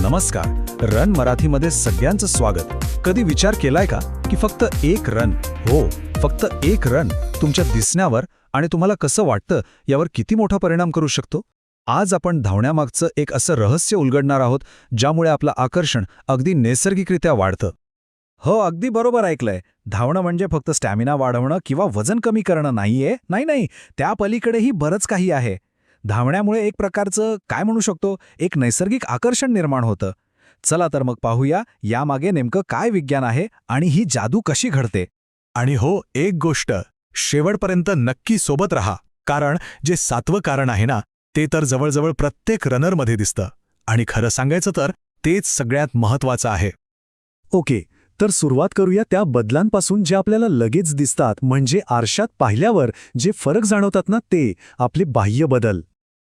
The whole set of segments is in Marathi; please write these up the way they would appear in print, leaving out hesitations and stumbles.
नमस्कार. रन मराठीमध्ये सगळ्यांचं स्वागत. कधी विचार केलाय का की फक्त एक रन, हो फक्त एक रन तुमच्या दिसण्यावर आणि तुम्हाला कसं वाटतं यावर किती मोठा परिणाम करू शकतो? आज आपण धावण्यामागचं एक असं रहस्य उलगडणार आहोत ज्यामुळे आपलं आकर्षण अगदी नैसर्गिकरित्या वाढतं. हो, अगदी बरोबर ऐकलंय. धावणं म्हणजे फक्त स्टॅमिना वाढवणं किंवा वजन कमी करणं नाहीये. नाही, त्या पलीकडेही बरंच काही आहे. धावण्यामुळे एक प्रकारचं काय म्हणू शकतो, एक नैसर्गिक आकर्षण निर्माण होतं. चला तर मग पाहूया यामागे नेमकं काय विज्ञान आहे आणि ही जादू कशी घडते. आणि हो, एक गोष्ट, शेवटपर्यंत नक्की सोबत राहा, कारण जे 7वं कारण आहे ना, ते तर जवळजवळ प्रत्येक रनरमध्ये दिसतं. आणि खरं सांगायचं तर तेच सगळ्यात महत्त्वाचं आहे. ओके, तर सुरुवात करूया त्या बदलांपासून जे आपल्याला लगेच दिसतात, म्हणजे आरशात पाहिल्यावर जे फरक जाणवतात ना, ते आपले बाह्य बदल.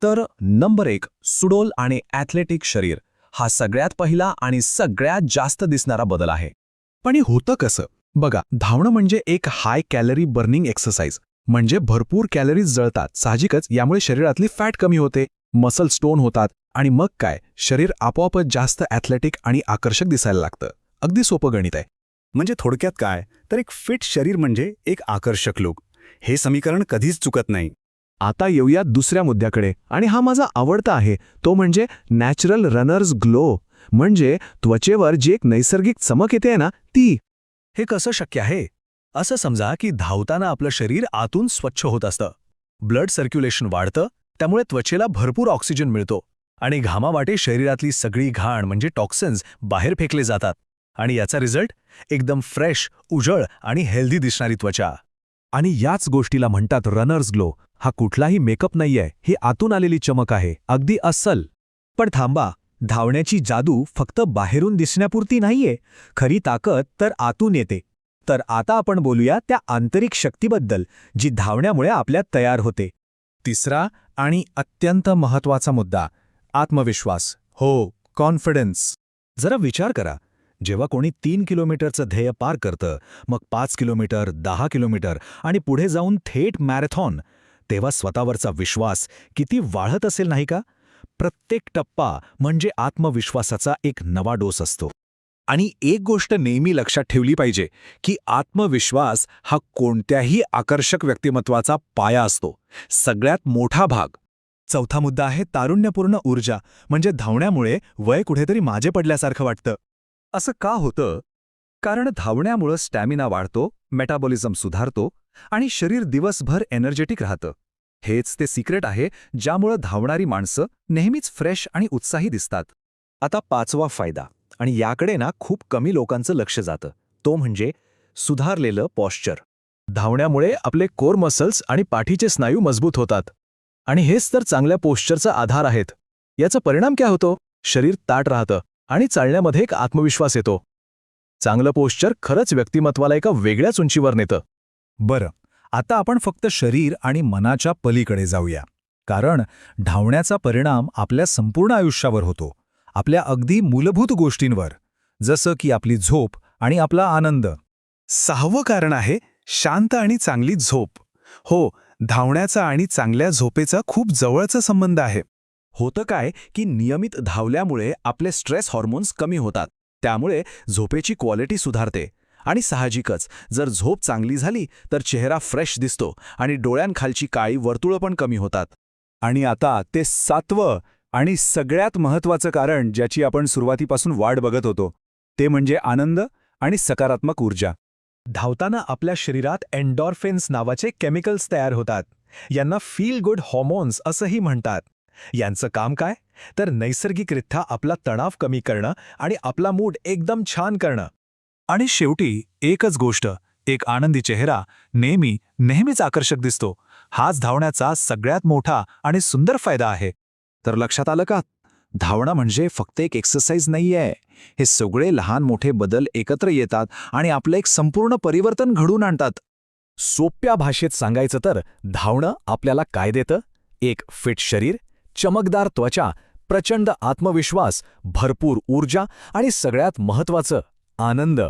तर नंबर 1, सुडोल आणि ॲथलेटिक शरीर हा सगळ्यात पहिला आणि सगळ्यात जास्त दिसणारा बदल आहे. पण हे होतं कसं? बघा, धावणं म्हणजे एक हाय कॅलरी बर्निंग एक्सरसाइज, म्हणजे भरपूर कॅलरीज जळतात. साहजिकच यामुळे शरीरातली फॅट कमी होते, मसल स्टोन होतात आणि मग काय, शरीर आपोआपच जास्त ॲथलेटिक आणि आकर्षक दिसायला लागतं. अगदी सोपं गणित आहे. म्हणजे थोडक्यात काय, तर एक फिट शरीर म्हणजे एक आकर्षक लुक. हे समीकरण कधीच चुकत नाही. आता येऊया दुसऱ्या मुद्द्याकडे, आणि हा माझा आवडता आहे, तो म्हणजे नॅचरल रनर्स ग्लो, म्हणजे त्वचेवर जी एक नैसर्गिक चमक येते ना, ती. हे कसं शक्य आहे? असं समजा की धावताना आपलं शरीर आतून स्वच्छ होत असतं. ब्लड सर्क्युलेशन वाढतं, त्यामुळे त्वचेला भरपूर ऑक्सिजन मिळतो आणि घामावाटे शरीरातली सगळी घाण म्हणजे टॉक्सिन्स बाहेर फेकले जातात. आणि याचा रिझल्ट एकदम फ्रेश, उजळ आणि हेल्दी दिसणारी त्वचा. आणि याच गोष्टीला म्हणतात रनर्स ग्लो. हा कुठलाही मेकअप नाहीये, ही आतून आलेली चमक आहे, अगदी अस्सल. पण थांबा, धावण्याची जादू फक्त बाहेरून दिसण्यापुरती नाहीये. खरी ताकद तर आतून येते. तर आता आपण बोलूया त्या आंतरिक शक्तीबद्दल, जी धावण्यामुळे आपल्यात तयार होते. तिसरा आणि अत्यंत महत्त्वाचा मुद्दा, आत्मविश्वास. हो, कॉन्फिडन्स. जरा विचार करा, जेव्हा कोणी 3 किलोमीटरचं ध्येय पार करतं, मग 5 किलोमीटर, 10 किलोमीटर आणि पुढे जाऊन थेट मॅरेथॉन, तेव्हा स्वतःवरचा विश्वास किती वाढत असेल नाही का? प्रत्येक टप्पा म्हणजे आत्मविश्वासाचा एक नवा डोस असतो. आणि एक गोष्ट नेहमी लक्षात ठेवली पाहिजे की आत्मविश्वास हा कोणत्याही आकर्षक व्यक्तिमत्वाचा पाया असतो, सगळ्यात मोठा भाग. चौथा मुद्दा आहे तारुण्यपूर्ण ऊर्जा, म्हणजे धावण्यामुळे वय कुठेतरी मागे पडल्यासारखं वाटतं. असं का होतं? कारण धावण्यामुळं स्टॅमिना वाढतो, मेटाबॉलिझम सुधारतो आणि शरीर दिवसभर एनर्जेटिक राहतं. हेच ते सिक्रेट आहे ज्यामुळं धावणारी माणसं नेहमीच फ्रेश आणि उत्साही दिसतात. आता 5वा फायदा, आणि याकडे ना खूप कमी लोकांचं लक्ष जातं, तो म्हणजे सुधारलेलं पॉश्चर. धावण्यामुळे आपले कोर मसल्स आणि पाठीचे स्नायू मजबूत होतात. आणि हेच तर चांगल्या पोश्चरचा आधार आहेत. याचा परिणाम काय होतो? शरीर ताठ राहतं आणि चालण्यामध्ये एक आत्मविश्वास येतो. चांगलं पोश्चर खरंच व्यक्तिमत्वाला एका वेगळ्याच उंचीवर नेतं. बरं, आता आपण फक्त शरीर आणि मनाच्या पलीकडे जाऊया. कारण धावण्याचा परिणाम आपल्या संपूर्ण आयुष्यावर होतो, आपल्या अगदी मूलभूत गोष्टींवर, जसं की आपली झोप आणि आपला आनंद. 6वं कारण आहे शांत आणि चांगली झोप. हो, धावण्याचा आणि चांगल्या झोपेचा खूप जवळचा संबंध आहे. होतं काय की नियमित धावल्यामुळे आपले स्ट्रेस हार्मोन्स कमी होतात, त्यामुळे झोपेची क्वालिटी सुधारते. आणि साहजिकच जर झोप चांगली झाली तर चेहरा फ्रेश दिसतो आणि डोळ्यांखालची काळी वर्तुळं पण कमी होतात. आणि आता ते 7वं आणि सगळ्यात महत्त्वाचं कारण, ज्याची आपण सुरुवातीपासून वाट बघत होतो, ते म्हणजे आनंद आणि सकारात्मक ऊर्जा. धावताना आपल्या शरीरात एन्डॉर्फिन्स नावाचे केमिकल्स तयार होतात. यांना फील गुड हॉर्मोन्स असंही म्हणतात. यांचं काम काय? तर नैसर्गिकरित्या आपला तणाव कमी करणं आणि आपला मूड एकदम छान करणं. आणि शेवटी एकच गोष्ट, एक आनंदी चेहरा नेहमीच आकर्षक दिसतो. हाच धावण्याचा सगळ्यात मोठा आणि सुंदर फायदा आहे. तर लक्षात आलं का? धावणं म्हणजे फक्त एक एक्सरसाइज नाहीये. हे सगळे लहान मोठे बदल एकत्र येतात आणि आपलं एक संपूर्ण परिवर्तन घडवून आणतात. सोप्या भाषेत सांगायचं तर धावणं आपल्याला काय देतं? एक फिट शरीर, चमकदार त्वचा, प्रचंड आत्मविश्वास, भरपूर ऊर्जा आणि सगळ्यात महत्त्वाचं आनंद.